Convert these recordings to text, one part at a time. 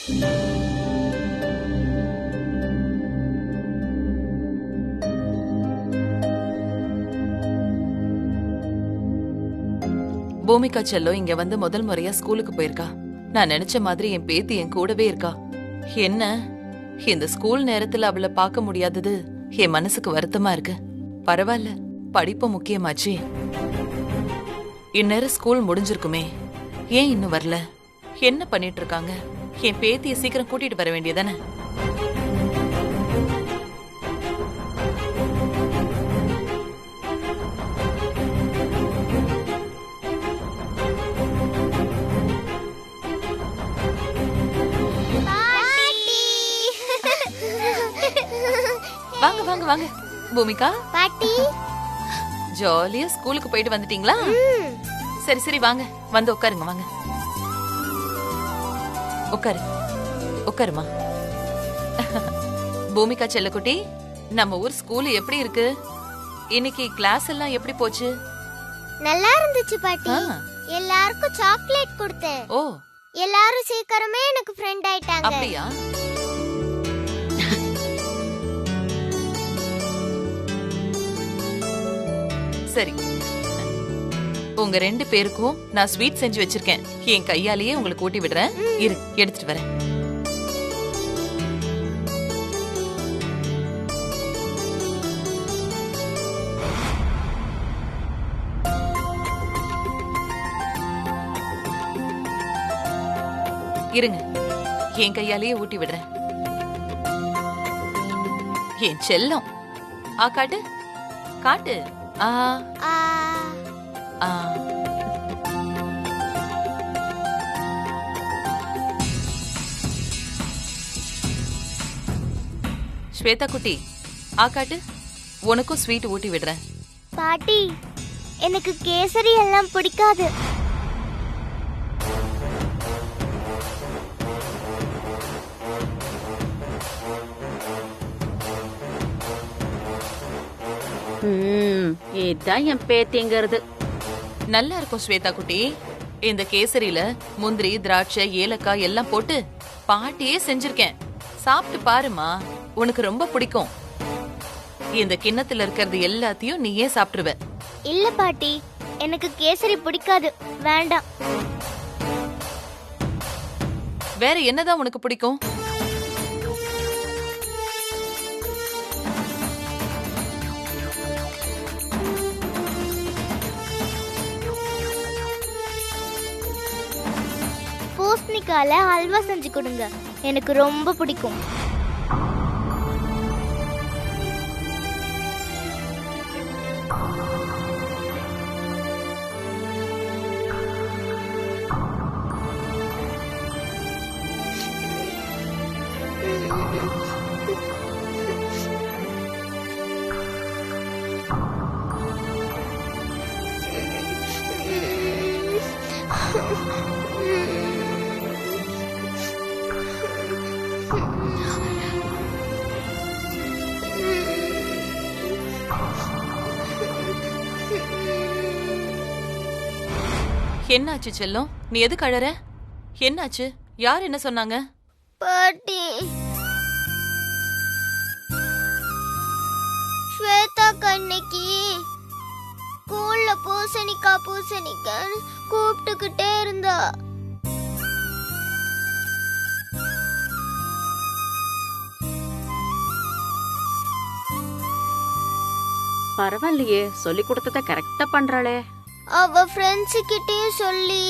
பூமிகா செல்லம் இங்க வந்து முதல் முறையா ஸ்கூலுக்கு போயிருக்கா. நான் நினைச்ச மாதிரி என் பேத்தி என் கூடவே இருக்கா. என்ன இந்த ஸ்கூல் நேரத்துல அவளை பார்க்க முடியாதது என் மனசுக்கு வருத்தமா இருக்கு. பரவாயில்ல, படிப்பு முக்கியமாச்சு. இந்நேரம் ஸ்கூல் முடிஞ்சிருக்குமே, ஏன் இன்னும் வரல? என்ன பண்ணிட்டு இருக்காங்க? என் பேத்தியை சீக்கிரம் கூட்டிட்டு வர வேண்டியதானே? வாங்க வாங்க வாங்க. பூமிகா பாட்டி, ஜாலியா ஸ்கூலுக்கு போயிட்டு வந்துட்டீங்களா? சரி சரி வாங்க, வந்து உட்காருங்க. வாங்க உட்காரு, உட்காருமா. பூமிகா செல்லக்குட்டி, நம்ம ஊர் ஸ்கூல் எப்படி இருக்கு? இன்னைக்கு கிளாஸ் எல்லாம் எப்படி போச்சு? நல்லா இருந்துச்சு பாட்டி. எல்லாருக்கும் சாக்லேட் கொடுத்தேன். ஓ, எல்லாரும் சீக்கிரமே எனக்கு ஃப்ரெண்ட் ஆயிட்டாங்க. அப்படியா? சரி, உங்க 2 பேருக்கும் நான் ஸ்வீட் செஞ்சு வச்சிருக்கேன். என் கையாலேயே உங்களுக்கு ஊட்டி விடுறேன். இரு, எடுத்துட்டு வரேன். இருங்க, என் கையாலேயே ஊட்டி விடுறேன். என் செல்லம், காட்டு காட்டு. ஆ ஆ. ஸ்வேதா குட்டி, காட்டு. உனக்கும் ஸ்வீட் ஊட்டி விடுறேன். பாட்டி, எனக்கு கேசரி எல்லாம் பிடிக்காது. இதான் என் பேத்திங்கிறது. நல்லா இருக்கும் ஸ்வேதா குட்டி. இந்த கேசரியில முந்திரி, திராட்சை, ஏலக்காய் எல்லாம் போட்டு பாட்டியே செஞ்சிருக்கேன். சாப்பிட்டு பாருமா, உனக்கு ரொம்ப பிடிக்கும். இந்த கிண்ணத்துல இருக்கிறது எல்லாத்தையும் நீயே சாப்பிட்டுருவ. இல்ல பாட்டி, எனக்கு கேசரி பிடிக்காது, வேண்டாம். வேற என்னதான் உனக்கு பிடிக்கும்? பூசணிக்கால அல்வா செஞ்சு கொடுங்க, எனக்கு ரொம்ப பிடிக்கும். என்னாச்சு செல்லம்? நீ எதுக்கு அழற? என்னாச்சு? யார் என்ன சொன்னாங்க? பாட்டி, ஸ்வேதா கண்ணைக்கு ஸ்கூல்ல பூசணிக்கான்னு கூப்பிட்டுக்கிட்டே இருந்தா. பரவாயில்லையே, சொல்லி கொடுத்தத கரெக்டா பண்றாளே. அவ ஃப்ரெண்ட்ஸ் கிட்டயும் சொல்லி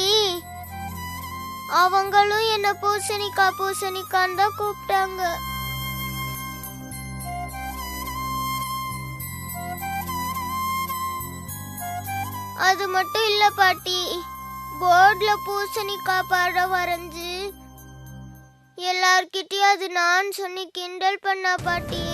அவங்களும் என்ன பூசணிக்கான்னு தான் கூப்பிட்டாங்க. அது மட்டும் இல்ல பாட்டி, போர்ட்ல பூசணிக்காய் படம் வரைஞ்சு எல்லார்கிட்டயும் அது நான் சொல்லி கிண்டல் பண்ணா பாட்டி.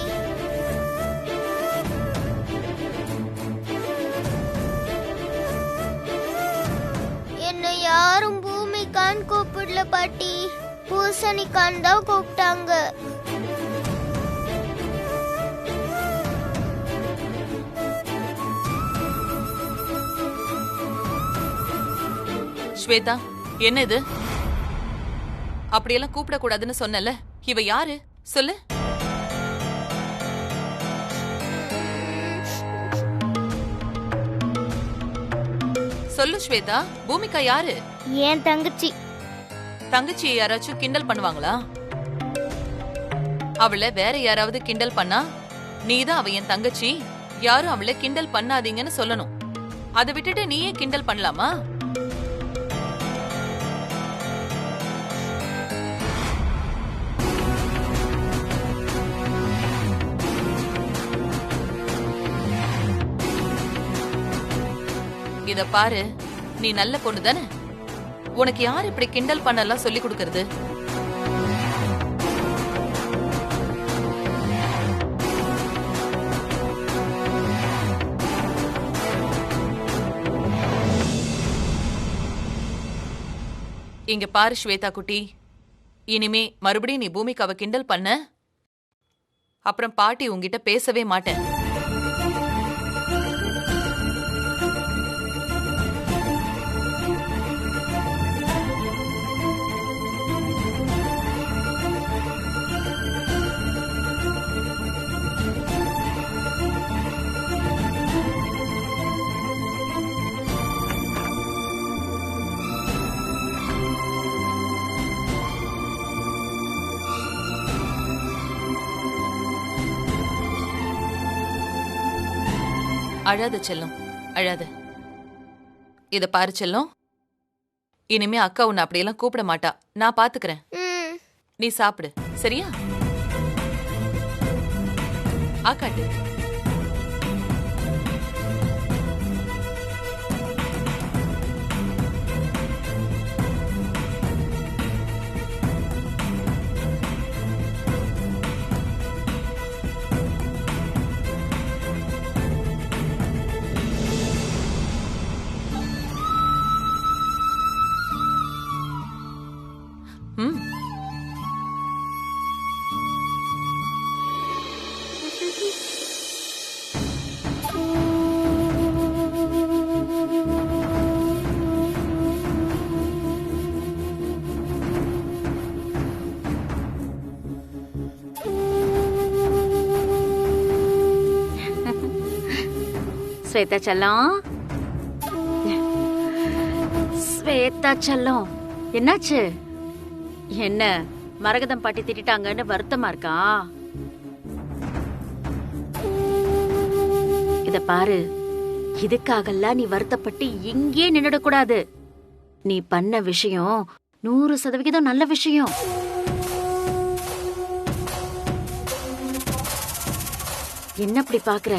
என்ன யாரும் பூமிக்கான்னு கூப்பிடல பாட்டி, பூசணிக்கான்னு தான் கூப்பிட்டாங்க. ஸ்வேதா, என்ன இது? அப்படியெல்லாம் கூப்பிடக்கூடாதுன்னு சொன்னல. இவ யாரு சொல்லு. சொல்லு ஸ்வேதா, பூமிகா யாரு? என் தங்கச்சி. தங்கச்சியை யாராச்சும் கிண்டல் பண்ணுவாங்களா? அவளை வேற யாராவது கிண்டல் பண்ணா நீதான் அவ என் தங்கச்சி, யாரும் அவளை கிண்டல் பண்ணாதீங்கன்னு சொல்லணும். அதை விட்டுட்டு நீயே கிண்டல் பண்ணலாமா? இத பாரு, நீ நல்ல பொண்ணு தானே. உனக்கு யார் இப்படி கிண்டல் பண்ணலாம் சொல்லி கொடுக்கறது? இங்க பாரு ஸ்வேதா குட்டி, இனிமே மறுபடியும் நீ பூமிகாவை கிண்டல் பண்ண, அப்புறம் பாட்டி உன்கிட்ட பேசவே மாட்டேன். அழாத செல்லம், அழாத. இத பாரு செல்லம், இனிமே அக்கா உன்னை அப்படியெல்லாம் கூப்பிட மாட்டா. நான் பாத்துக்கிறேன். நீ சாப்பிடு, சரியா? ஆக்காட்டு. ஸ்வேதா செல்லம், ஸ்வேதா செல்லம், என்னாச்சு? என்ன மரகதம் பாட்டி திட்டாங்கன்னு வருத்தமா இருக்கா? இத பாரு, இதுக்காகலாம் நீ வருத்தப்பட்டு இங்கே நின்னுடக்கூடாது. நீ பண்ண விஷயம் 100% நல்ல விஷயம். என்ன அப்படி பாக்குற?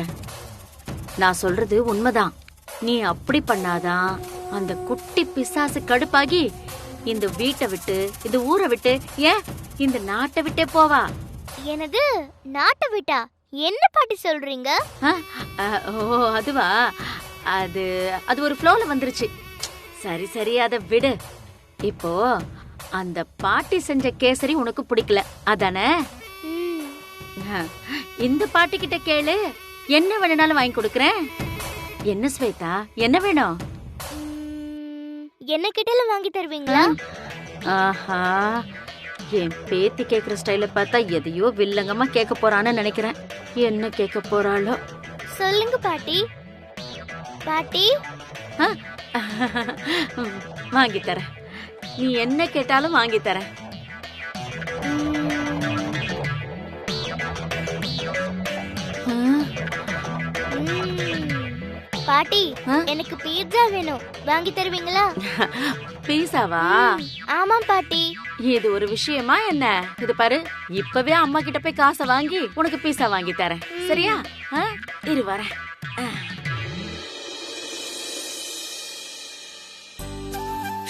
நான் சொல்றது உண்மைதான். நீ அப்படி பண்ணாதான் அந்த குட்டி பிசாசு கடுப்பாகி இந்த வீட்டை விட்டு, இந்த ஊரை விட்டு, ஏன் இந்த நாட்டை விட்டே போவா. எனது நாட்டை விட்டா? என்ன பாட்டி சொல்றீங்க? ஓ அதுவா, அது அது ஒரு ஃப்ளோல வந்துருச்சு. சரி சரி, அத விடு. இப்போ அந்த பாட்டி செஞ்ச கேசரி உனக்கு பிடிக்கல அதானே? இந்த பாட்டி கிட்ட கேளு, என்ன வேணும்னாலும் வாங்கி கொடுக்கறேன். என்ன ஸ்வேதா, என்ன வேணும்? என்ன கிட்டலாம் வாங்கி தருவீங்களா? ஆஹா, என் பேத்தி கேக்குற ஸ்டைல பார்த்தா எதையோ வில்லங்கமா கேட்க போறான்னு நினைக்கிறேன். என்ன கேட்க போறாளோ? சொல்லுங்க பாட்டி. பாட்டி வாங்கி தரேன். நீ என்ன கேட்டாலும் வாங்கி தரேன். பாட்டி, எனக்கு பீட்சா வேணும், வாங்கி தருவீங்களா? பீஸாவா? ஆமா பாட்டி. இது ஒரு விஷயமா என்ன? இது பாரு, இப்பவே அம்மா கிட்ட போய் காசை வாங்கி உனக்கு பீஸா வாங்கி தரேன், சரியா? இரு வரேன்.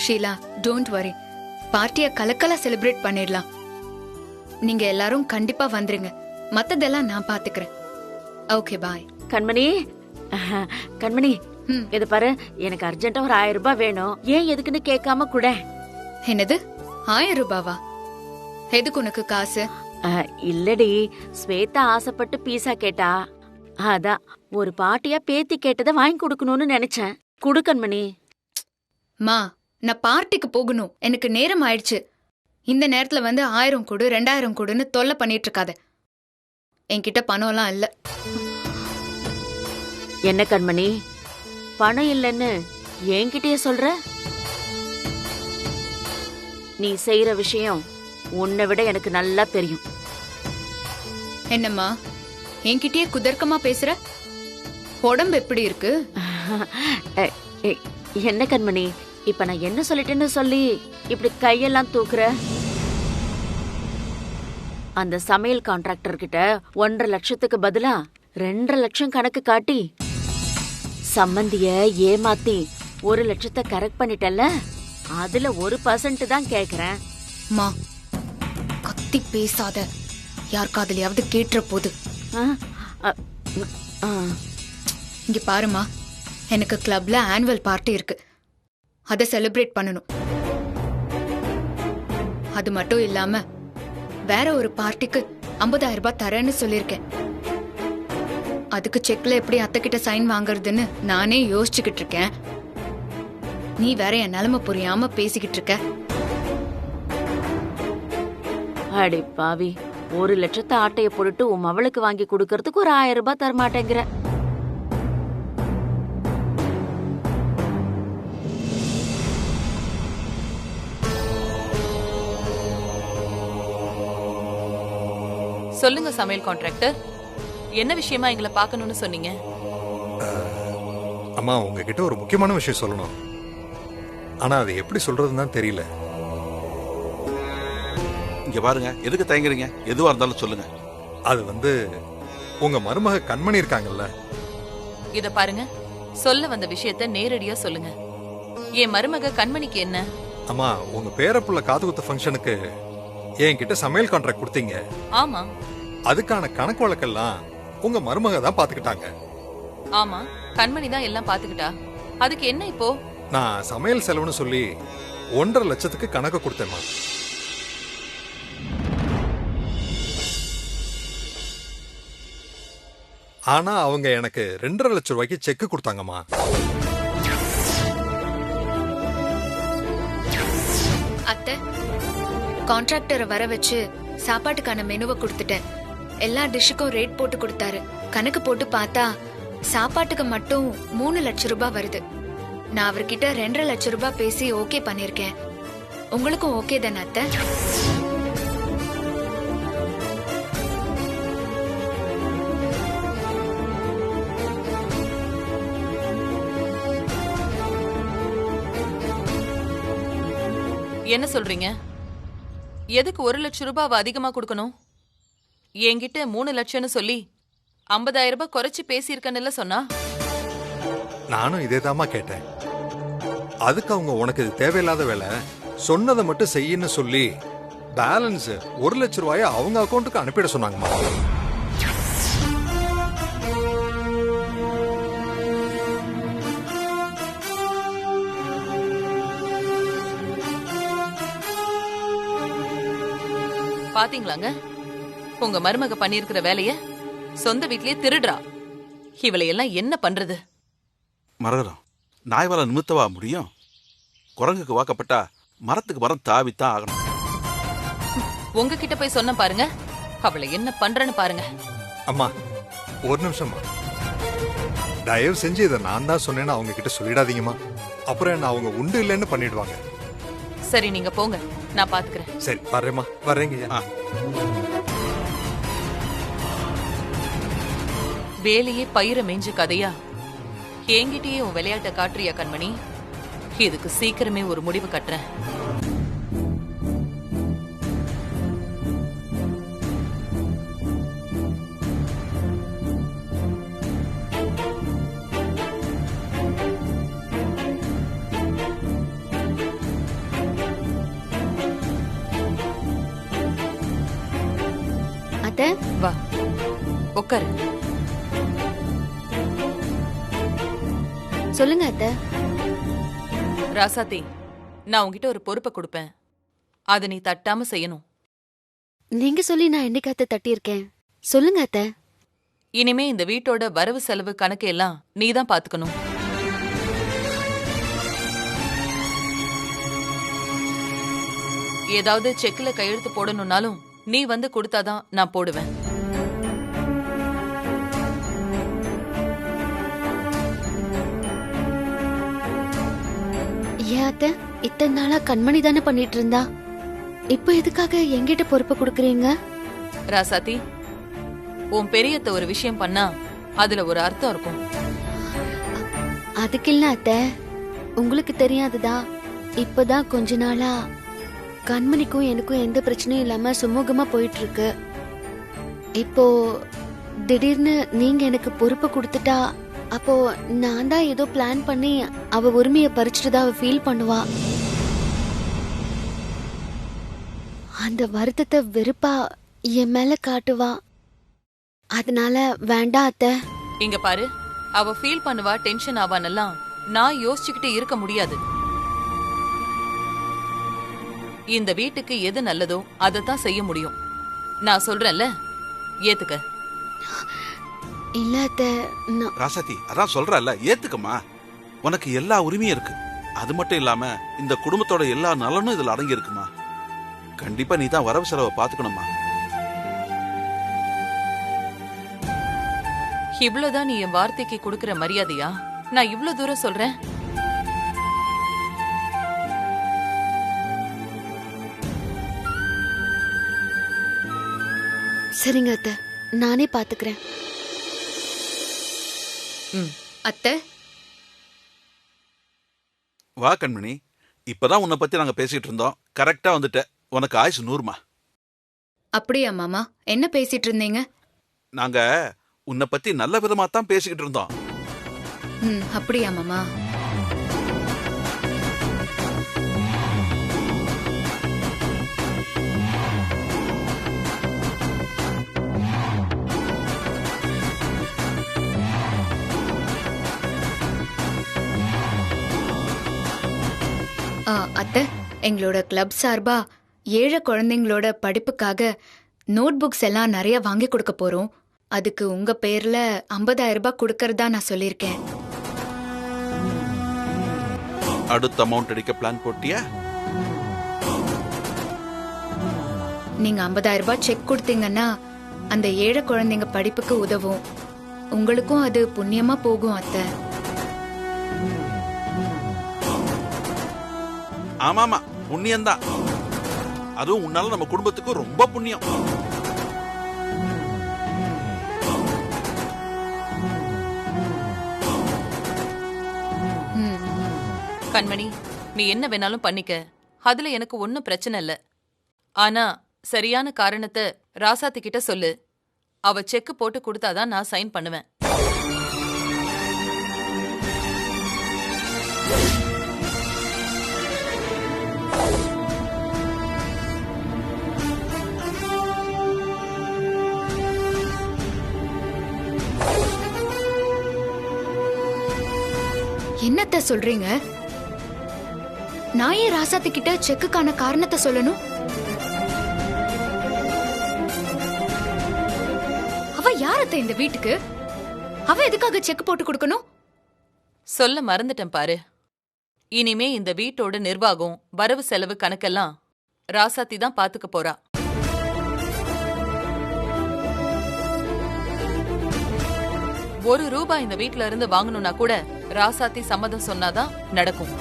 Sheila, don't worry. பார்ட்டிய கலக்கலா செலிப்ரேட் பண்ணிடலாம். நீங்க எல்லாரும் கண்டிப்பா வந்துருங்க. மத்ததெல்லாம் நான் பாத்துக்கிறேன். ஓகே, பாய். கண்மணி, கண்மணி, இது பாரு, எனக்கு அர்ஜென்ட்டா ஒரு 1000 ரூபாய் வேணும். ஏன் எதுக்குன்னு கேட்காம கூட. என்னது 1000 ரூபாவா? எதுக்கு உனக்கு காசு? இல்லடி, ஸ்வேதா ஆசைப்பட்டு பீஸா கேட்டா, அதான் ஒரு பாட்டியா பேத்தி கேட்டதை வாங்கி கொடுக்கணும்னு நினைச்சேன். குடு கண்மணி. மா, நான் பார்ட்டிக்கு போகணும், எனக்கு நேரம் ஆயிடுச்சு. இந்த நேரத்துல வந்து 1000 கொடு 2000 கொடுன்னு தொல்லை பண்ணிட்டு இருக்காத. என்கிட்ட பணம்லாம் இல்ல. என்ன கண்மணி, பணம் இல்லைன்னு என்கிட்டயே சொல்ற? நீ செய்யற விஷயம் உன்னை விட எனக்கு நல்லா தெரியும். என்னம்மா என்கிட்டயே குதர்க்கமா பேசுற? உடம்பு எப்படி இருக்கு? அ, எ, என்ன கண்மணி, இப்ப நான் என்ன சொல்லிட்டேன்னு சொல்லி இப்படி கையெல்லாம் தூக்குற? அந்த சமையல் கான்ட்ராக்டர் கிட்ட 1.5 லட்சத்துக்கு பதிலா 2.5 லட்சம் கணக்கு காட்டி சம்மந்திய ஏமாத்தி 1 லட்சத்தை கரெக்ட் பண்ணிட்டல்ல, அதுல 1% தான் கேக்குறேன். மா கத்தி பேசாத, யார் காதுலயாவது கேட்டுற போது. ஆ, அ, ஆ. இங்க பாருமா, எனக்கு கிளப்ல ஆனுவல் பார்ட்டி இருக்கு, அதை செலிப்ரேட் பண்ணணும். அது மட்டும் இல்லாம வேற ஒரு பார்ட்டிக்கு 50,000 ரூபாய் தரேன்னு சொல்லிருக்கேன். அதுக்கு செக்ல எப்படி அத்தை கிட்ட சைன் வாங்குறதுன்னு நானே யோசிச்சுக்கிட்டு இருக்கேன். நீ வேற என் நிலைமை புரியாம பேசிக்கிட்டு இருக்க. அடி பாவி, 1 லட்சத்தை ஆட்டைய போட்டுட்டு உன் மவளுக்கு வாங்கி கொடுக்கறதுக்கு ஒரு 1000 ரூபாய் தரமாட்டேங்கிற. சொல்லுங்க சமையல் கான்ட்ராக்டர், என்ன விஷயமா எங்களை பார்க்கணும்னு சொன்னீங்க? அம்மா, உங்ககிட்ட ஒரு முக்கியமான விஷயம் சொல்லணும். ஆனா அது எப்படி சொல்றதுன்னு தான் தெரியல. இங்க பாருங்க, எதுக்கு தயங்குறீங்க? எதுவா இருந்தாலும் சொல்லுங்க. அது உங்க மருமக கண்மணி இருக்காங்கல்ல, இத பாருங்க, சொல்ல வந்த விஷயத்த நேரடியா சொல்லுங்க. என் மருமக கண்மணிக்கு என்ன? அம்மா, உங்க பேரப்புள்ள காதுகுத்து ஃபங்க்ஷனுக்கு என்கிட்ட சமையல் கான்ட்ராக்ட் கொடுத்தீங்க. ஆமா. அதுக்கான கணக்கு வழக்கெல்லாம் உங்க மருமக தான் பாத்துக்கிட்டாங்க. ஆமா, கண்மணி தான் எல்லாம் பாத்துக்கிட்டா. அதுக்கு என்ன இப்போ? நான் சமையல் செலவுன்னு சொல்லி 1.5 லட்சத்துக்கு கணக்கு கொடுத்தேம்மா. ஆனா அவங்க எனக்கு 2.5 லட்சம் ரூபாய்க்கு செக் கொடுத்தாங்கம்மா. அத்தை, கான்ட்ராக்டரை வர வச்சு சாப்பாட்டுக்கான மெனுவை கொடுத்துட்டேன். எல்லா டிஷ்ஷுக்கும் ரேட் போட்டு கொடுத்தாரு. கணக்கு போட்டு பார்த்தா சாப்பாட்டுக்கு மட்டும் 3 லட்சம் ரூபாய் வருது. நான் அவர்கிட்ட 2.5 லட்சம் ரூபாய் பேசி ஓகே பண்ணிருக்கேன். உங்களுக்கும் ஓகே தானே அத்தை? என்ன சொல்றீங்க? எதுக்கு 1 லட்சம் ரூபாய் அதிகமா கொடுக்கணும்? என்கிட்ட 3 லட்சம்னு சொல்லி 50,000 ரூபாய் குறைச்சு பேசியிருக்கேன்னு சொன்னா. நானும் இதேதாம்மா கேட்டேன். அதுக்கு அவங்க உனக்கு இது தேவையில்லாத வேலை, சொன்னதை மட்டும் செய்யன்னு சொல்லி பேலன்ஸ் 1 லட்சம் ரூபாயை அவங்க அக்கௌண்ட்டுக்கு அனுப்பிட சொன்னாங்கம்மா. பாத்தீங்களாங்க, உங்க மருமக பண்ணிருக்கிற வேலைய சொந்த வீட்லயே திருடுறா. இவளை எல்லாம் என்ன பண்றது? மரகரம், நாய்வால நிமித்தவா முடியும்? குரங்குக்கு வாக்கப்பட்டா மரத்துக்கு மரம் தாவித்தான் ஆகணும். உங்ககிட்ட போய் சொன்ன பாருங்க, அவளை என்ன பண்றன்னு பாருங்க. அம்மா, ஒரு நிமிஷம்மா. தயவு செஞ்சு இதை நான் தான் சொன்னேன்னு அவங்க கிட்ட சொல்லிடாதீங்கம்மா. அப்புறம் என்ன அவங்க உண்டு இல்லைன்னு பண்ணிடுவாங்க. சரி, நீங்க போங்க, நான் பாத்துக்கிறேன். சரி, வரேம்மா, வரேங்க. வேலையே பயிர மேஞ்ச கதையா என்கிட்டயே உன் விளையாட்ட காட்டுறியா கண்மணி? இதுக்கு சீக்கிரமே ஒரு முடிவு கட்டுறேன். அத்தை, வா, உட்காரு. சொல்லுங்க அத்தை. ராசாத்தி, நான் உன்கிட்ட ஒரு பொறுப்பை கொடுப்பேன். அதை நீ தட்டாம செய்யணும். நீங்க சொல்லி நான் என்னைக்கு அத்தை தட்டியிருக்கேன்? சொல்லுங்க அத்தை. இனிமே இந்த வீட்டோட வரவு செலவு கணக்கு எல்லாம் நீதான் பாத்துக்கணும். ஏதாவது செக்ல கையெழுத்து போடணும்னாலும் நீ வந்து கொடுத்தாதான் நான் போடுவேன். ஏன் அத்தை, இத்தனை நாளா கண்மணி தானே பண்ணிட்டு இருந்தா, இப்ப எதுக்காக என்கிட்ட பொறுப்பு கொடுக்கறீங்க? ராசாத்தி, உன் பெரியத்த ஒரு விஷயம் பண்ணா அதுல ஒரு அர்த்தம் இருக்கும். அதுக்கு இல்ல அத்தை, உங்களுக்கு தெரியாதுதா, இப்பதான் கொஞ்ச நாளா கண்மணிக்கும் எனக்கும் எந்த பிரச்சனையும் இல்லாம சுமூகமா போயிட்டு இருக்கு. இப்போ திடீர்னு நீங்க எனக்கு பொறுப்பு கொடுத்துட்டா, அப்போ நான் தான் ஏதோ பிளான் பண்ணி அவ உரிமைய பறிச்சுட்டுதான் அவ ஃபீல் பண்ணுவா. அந்த வருத்தத்தை வெறுப்பா என் மேல காட்டுவா. அதனால வேண்டாம் அத்தை. இங்க பாரு, அவ ஃபீல் பண்ணுவா, டென்ஷன் ஆவானெல்லாம் நான் யோசிச்சுக்கிட்டு இருக்க முடியாது. இந்த வீட்டுக்கு எது நல்லதோ அதைத்தான் செய்ய முடியும். நான் சொல்றேன்ல, ஏத்துக்க. இல்ல அத்தை, நான் ராசாத்தி, அதான் சொல்றல்ல, ஏத்துக்கம்மா. உனக்கு எல்லா உரிமையும் இருக்கு. அது மட்டும் இல்லாம இந்த குடும்பத்தோட எல்லா நலனும் இதுல அடங்கி இருக்குமா. கண்டிப்பா நீ தான் வரவு செலவை பாத்துக்கணுமா. இவ்வளவுதான் நீ என் வார்த்தைக்கு கொடுக்கிற மரியாதையா? நான் இவ்வளவு தூரம் சொல்றேன். சரிங்க அத்தை, நானே பாத்துக்கிறேன். அத்தை, வா கண்மணி, இப்பதான் உன்னை பத்தி நாங்க பேசிட்டு இருந்தோம். கரெக்டா வந்துட்ட. உனக்கு ஆயுசு 100மா. அப்படியா மாமா? என்ன பேசிட்டு இருந்தீங்க? நாங்க உன்னை பத்தி நல்ல விதமா தான் பேசிக்கிட்டு இருந்தோம். அப்படியா மாமா? அத்தை, எங்களோட கிளப் சார்பா ஏழை குழந்தைங்களோட படிப்புக்காக நோட் புக்ஸ் எல்லாம் நிறைய வாங்கி கொடுக்க போறோம். அதுக்கு உங்க பேர்ல 50,000 ரூபாய் கொடுக்கறதா நான் சொல்லியிருக்கேன். அடுத்த அமௌண்ட் அடிக்க பிளான் போட்டியா? நீங்க 50,000 ரூபாய் செக் கொடுத்தீங்கன்னா அந்த ஏழை குழந்தைங்க படிப்புக்கு உதவும். உங்களுக்கும் அது புண்ணியமா போகும் அத்தை. ஆமாமா, புண்ணியம்தான். அதுவும் உன்னால நம்ம குடும்பத்துக்கு ரொம்ப புண்ணியம். கண்மணி, நீ என்ன வேணாலும் பண்ணிக்க, அதுல எனக்கு ஒன்னும் பிரச்சனை இல்ல. ஆனா சரியான காரணத்தை ராசாத்தி கிட்ட சொல்லு. அவ செக் போட்டு கொடுத்தாதான் நான் சைன் பண்ணுவேன். என்னத்த சொல்றீங்க? நான் ஏன் ராசாத்தி கிட்ட செக்குக்கான காரணத்தை சொல்லணும்? அவ யாரத்த இந்த வீட்டுக்கு? அவ எதுக்காக செக் போட்டு கொடுக்கணும்? சொல்ல மறந்துட்டேன் பாரு. இனிமே இந்த வீட்டோட நிர்வாகம், வரவு செலவு கணக்கெல்லாம் ராசாத்தி தான் பாத்துக்க போறா. ₹1 இந்த வீட்ல இருந்து வாங்கணும்னா கூட ராசாத்தி சம்மதம் சொன்னாதான் நடக்கும்.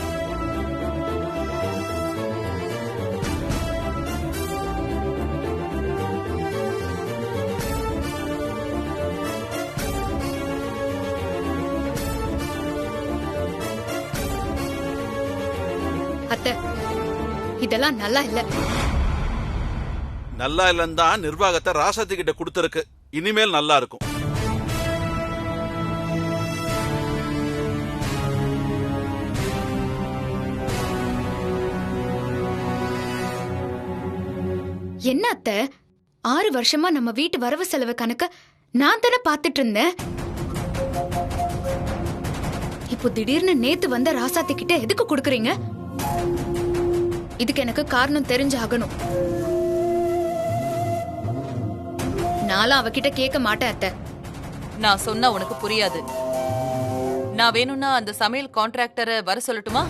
அத்தை, இதெல்லாம் நல்லா இல்ல. நல்லா இல்லன்னு தான் நிர்வாகத்தை ராசாத்தி கிட்ட கொடுத்திருக்கு. இனிமேல் நல்லா இருக்கும். என்ன அத்தை, 6 வருஷமா நம்ம வீட்டு வரவு செலவு கணக்க நான் தானே பாத்துட்டு இருந்தேன். இப்போ திடீர்னு நேத்து வந்த ராசாத்தி கிட்ட எதுக்கு கொடுக்கறீங்க? இதுக்கு எனக்கு காரணம் தெரிஞ்சாகணும். நானும் அவகிட்ட கேட்க மாட்டேன் அத்தை. நான் சொன்னா உனக்கு புரியாது. நான் வேணும்னா அந்த சமையல் கான்ட்ராக்டரை வர சொல்லட்டுமா?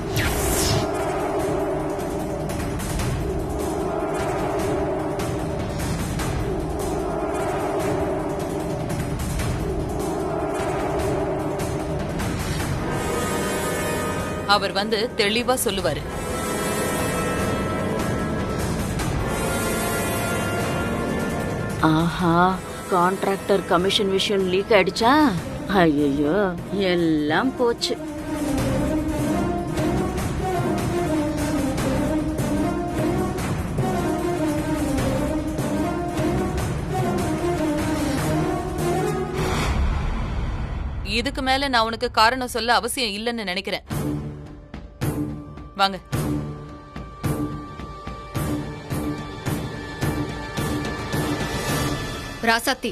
அவர் வந்து தெளிவா சொல்லுவாரு. ஆஹா, கான்ட்ராக்டர் கமிஷன் விஷயம் லீக் ஆயிடுச்சா? ஐயோ, எல்லாம் போச்சு. இதுக்கு மேல நான் உனக்கு காரணம் சொல்ல அவசியம் இல்லைன்னு நினைக்கிறேன். வாங்க. ராசாத்தி,